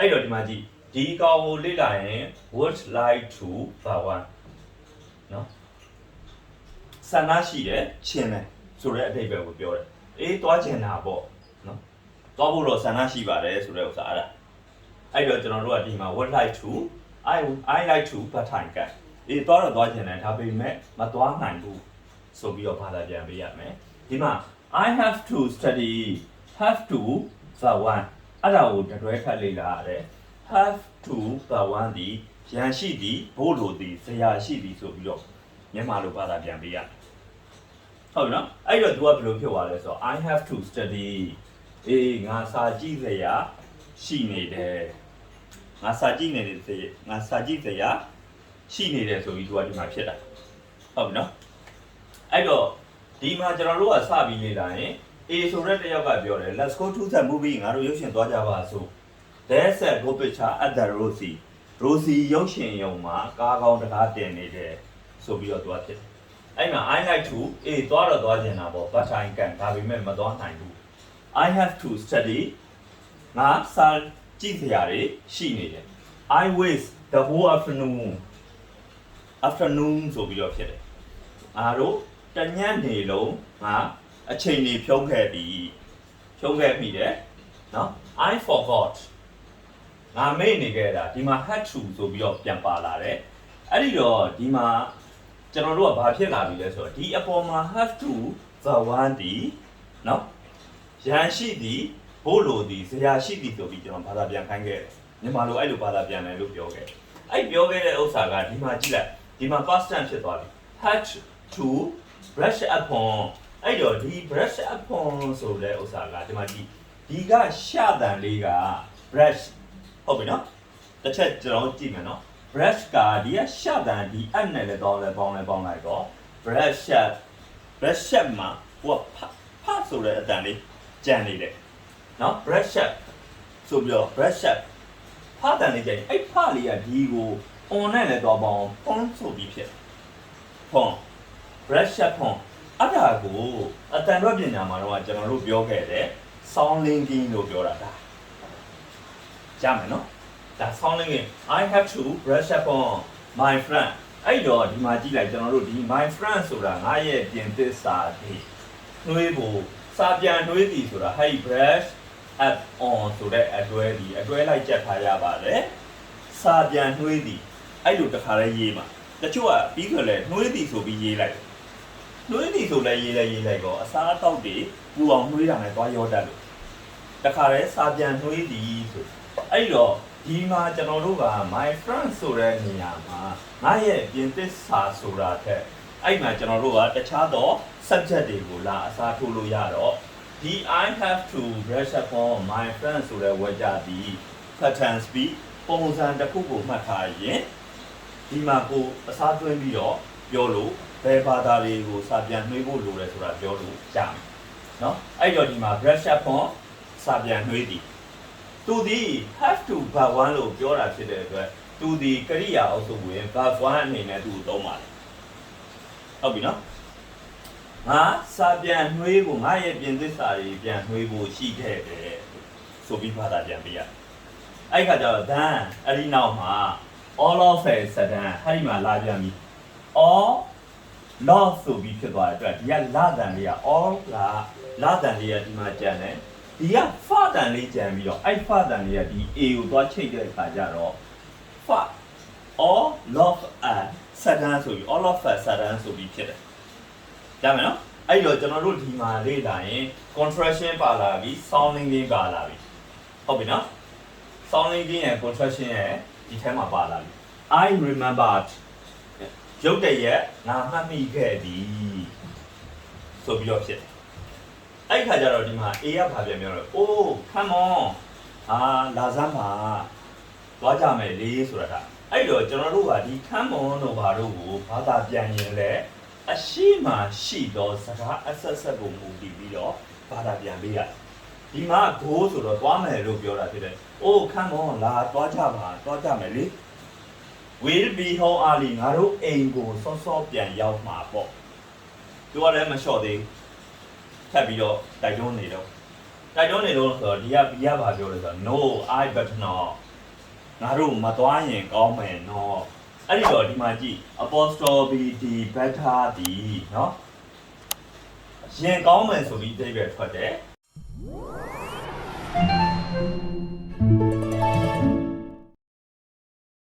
အဲ့တော့ဒီမှာကြည့်ဒီကောင်ကိုလေ့လာရင် would like to ဘာဝနော်ဆန္ဒရှိတယ်ချင်းတယ်ဆိုတဲ့အဓိပ္ပာယ်ကိုပြောတယ်အေးသွားချင်တာပေါ့နော်သွားဖို့တော့ဆန္ဒရှိပါတယ်ဆိုတဲ့ဥစ္စာအဲ့တော့ကျွန်တော်တို့ကဒီမှာ would like to I like to ပတ်ထိုင်ကအေးသွားတော့သွားချင်တယ်ဒါပေမဲ့မသွားနိုင်ဘူးဆိုပြီးတော့ဘာသာပြန်ပေးရမယ်ဒီမှာ I have to study have to the one အဲ့ဒါကိုတွဲခတ်လေ့လာရတယ် have to the one ဒီရန်ရှိသည်ဘို့လိုသည်ဇရာရှိသည်ဆိုပြီးတော့မြန်မာလိုဘာသာပြန်ပေးရဟုတ်ပြီနော်အဲ့တော့ तू ကဘယ်လိုဖြစ်သွားလဲဆိုတော့ I have to study အေးငါစာကြည့်ဇရာရှိနေတယ်ငါစာကြည့်နေတယ်ငါစာကြည့်ဇရာရှိနေတယ်ဆိုပြီး तू ကဒီမှာဖြစ်တာဟုတ်ပြီနော်အဲ့တော့ဒီမှာကျွန်တော်တို့ကစပြီးလေ့လာရင် A ဆိုတဲ့တယောက်ကပြောတယ် let's go to the movie ငါတို့ရုပ်ရှင်သွားကြပါစို့ there's a go picture at the Rosie ရုပ်ရှင်ရုံမှာကားကောင်းတကားတင်နေတယ်ဆိုပြီးတော့ तू ကဖြစ်အဲ့မှာ I like to A သွားတော့သွားကျင်တာပေါ့ but I can ဒါပေမဲ့မသွားနိုင်ဘူး I have to study ငါစာကြည့်စရာတွေရှိနေတယ် I waste the whole afternoon ဆိုပြီးတော့ဖြစ်တယ်အားတို့တညနေလုံးငါအချိန်ကြီးဖြုံးခဲ့ပြီဖြုံးခဲ့ပြီတဲ့နော် I forgot ငါမေ့နေခဲ့တာဒီမှာ had to ဆိုပြီးတော့ပြန်ပါလာတယ်အဲ့ဒီတော့ဒီမှာကျွန်တော်တို့ကဘာဖြစ်လာပြီလဲဆိုတော့ဒီအပေါ်မှာ have to the one ဒီနော်ရန်ရှိသည်ဘို့လိုသည်ဇရာရှိသည်ဆိုပြီးကျွန်တော်ဘာသာပြန်ခိုင်းခဲ့တယ်မြန်မာလိုအဲ့လိုဘာသာပြန်တယ်လို့ပြောခဲ့အဲ့ပြောခဲ့တဲ့ဥစ္စာကဒီမှာကြည့်လိုက်ဒီမှာ past tense ဖြစ်သွားပြီ had to brush upon အဲ့တော့ဒီ brush upon ဆိုတဲ့ဥစ္စာကဒီမှာဒီကရှတန်လေးက brush ဟုတ်ပြီနော်တစ်ချက်ကျွန်တော်ကြည့်မယ်နော် brush ကဒီကရှတန်ဒီအနဲ့လည်းပေါင်းလိုက်တော့ brushမှာဟိုဖဆိုတဲ့အတန်လေးကြံနေတယ်နော် brush up ဆိုပြီးတော့ brush up ဖတန်လေးကြံအဲ့ဖလေးကဒီကို on နဲ့လည်းတော့ပေါင်း on ဆိုပြီးဖြစ် on brush up on အဲ့ဒါကိုအတန်တော့ပညာမှာတော့ကျွန်တော်တို့ပြောခဲ့တယ် sound linking လို့ပြောတာဒါရမယ်နော်ဒါ sound linking I have to brush up on my friend အဲ့တော့ဒီမှာကြည့်လိုက်ကျွန်တော်တို့ဒီ my friend ဆိုတာငါရဲ့ပြင်သစ်စာဒီနှွေးဖို့စာပြန်နှွေးသည်ဆိုတာဟဲ့ brush up on ဆိုတဲ့အတွဲလိုက်ကြက်ထားရပါတယ်စာပြန်နှွေးသည်အဲ့လိုတစ်ခါလဲရေးမှာတချို့ကပြီးဆိုလဲနှွေးသည်ဆိုပြီးရေးလိုက်နှွေးသည်ဆိုလဲရေးလိုက်တော့အစားအသောက်တွေပူအောင်နှွေးတာနဲ့သွားရောတတ်လို့တခါလဲစာပြန်နှွေးသည်ဆိုအဲ့တော့ဒီမှာကျွန်တော်တို့က my friend ဆိုတဲ့နေရာမှာငါရဲ့ပြင်သစ်စာဆိုတာထက်အဲ့မှာကျွန်တော်တို့ကတခြားသော subject တွေကိုလာအစားထိုးလို့ရတော့ဒီ I have to brush up on my friend ဆိုတဲ့ဝေကြသည် pattern speak ပုံစံတစ်ခုကိုမှတ်ထားရင်ဒီမှာကိုအစားသွင်းပြီးတော့ပြောလို့ဘယ်ဘာသာတွေကိုစာပြန်နှွေးဖို့လိုတယ်ဆိုတာပြောလို့ရမယ်နော်အဲ့တော့ဒီမှာ brush up on စာပြန်နှွေးသည်သူဒီ have to verb 1လို့ပြောတာဖြစ်တဲ့အတွက်သူဒီကရိယာအုပ်စုဝင် verb 1အနေနဲ့သူ့ကိုသုံးပါတယ်ဟုတ်ပြီနော်ငါစာပြန်နှွေးဖို့ငါရဲ့ပြင်သစ်စာတွေပြန်နှွေးဖို့ရှိခဲ့တယ်ဆိုပြီးဘာသာပြန်ပေးရအဲ့ခါကျတော့ then အဲ့ဒီနောက်မှာ all of a sudden အဲ့ဒီမှာလာပြန်ပြီ all love ဆိုပြီးဖြစ်သွားတဲ့အတွက်ဒီကလာတန်လေးက all လာတန်လေးကဒီမှာကျန်တယ်ဒီက fa တန်လေးကျန်ပြီးတော့အဲ့ fa တန်လေးကဒီ a ကိုသွားချိတ်တဲ့အခါကျတော့ fa all love a sudden ဆိုပြီး all of a sudden ဆိုပြီးဖြစ်တယ်ရမယ်နော်အဲ့တော့ကျွန်တော်တို့ဒီမှာလေ့လာရင် contraction ပါလာပြီ sound linking ပါလာပြီဟုတ်ပြီနော် sound linking နဲ့ contraction ရဲ့ဒီထဲမှာပါလာပြီ I remembered ရုပ်တရက်ငါမှတ်မိခဲ့သည်ဆိုပြီးတော့ဖြစ်အဲ့ခါကျတော့ဒီမှာ A ကဘာပြန်ပြောလဲ Oh come on လာစမ်းပါသွားကြမယ်လေဆိုတာအဲ့တော့ကျွန်တော်တို့ကဒီ come on တို့ဘာတို့ကိုဘာသာပြန်ရင်လဲအရှိမရှိသောစကားအဆက်ဆက်ကိုမူတည်ပြီးတော့ဘာသာပြန်ပေးရဒီမှာ go ဆိုတော့သွားမယ်လို့ပြောတာဖြစ်တယ် Oh come on လာသွားကြပါသွားကြမယ်လေ will be home early ငါတို့အိမ်ကိုစောစောပြန်ရောက်မှာပေါ့သူကလည်းမလျှော့သေးထပ်ပြီးတော့တိုက်တွန်းနေတော့ဆိုတော့ဒီက B ကဘာပြောလဲဆိုတော့ no I but not ငါတို့မသွားရင်ကောင်းမယ်နော်အဲ့ဒီတော့ဒီမှာကြည့် apostrophe d better ဒီနော်ရင်ကောင်းမယ်ဆိုပြီးအဓိပ္ပာယ်ထွက်တယ်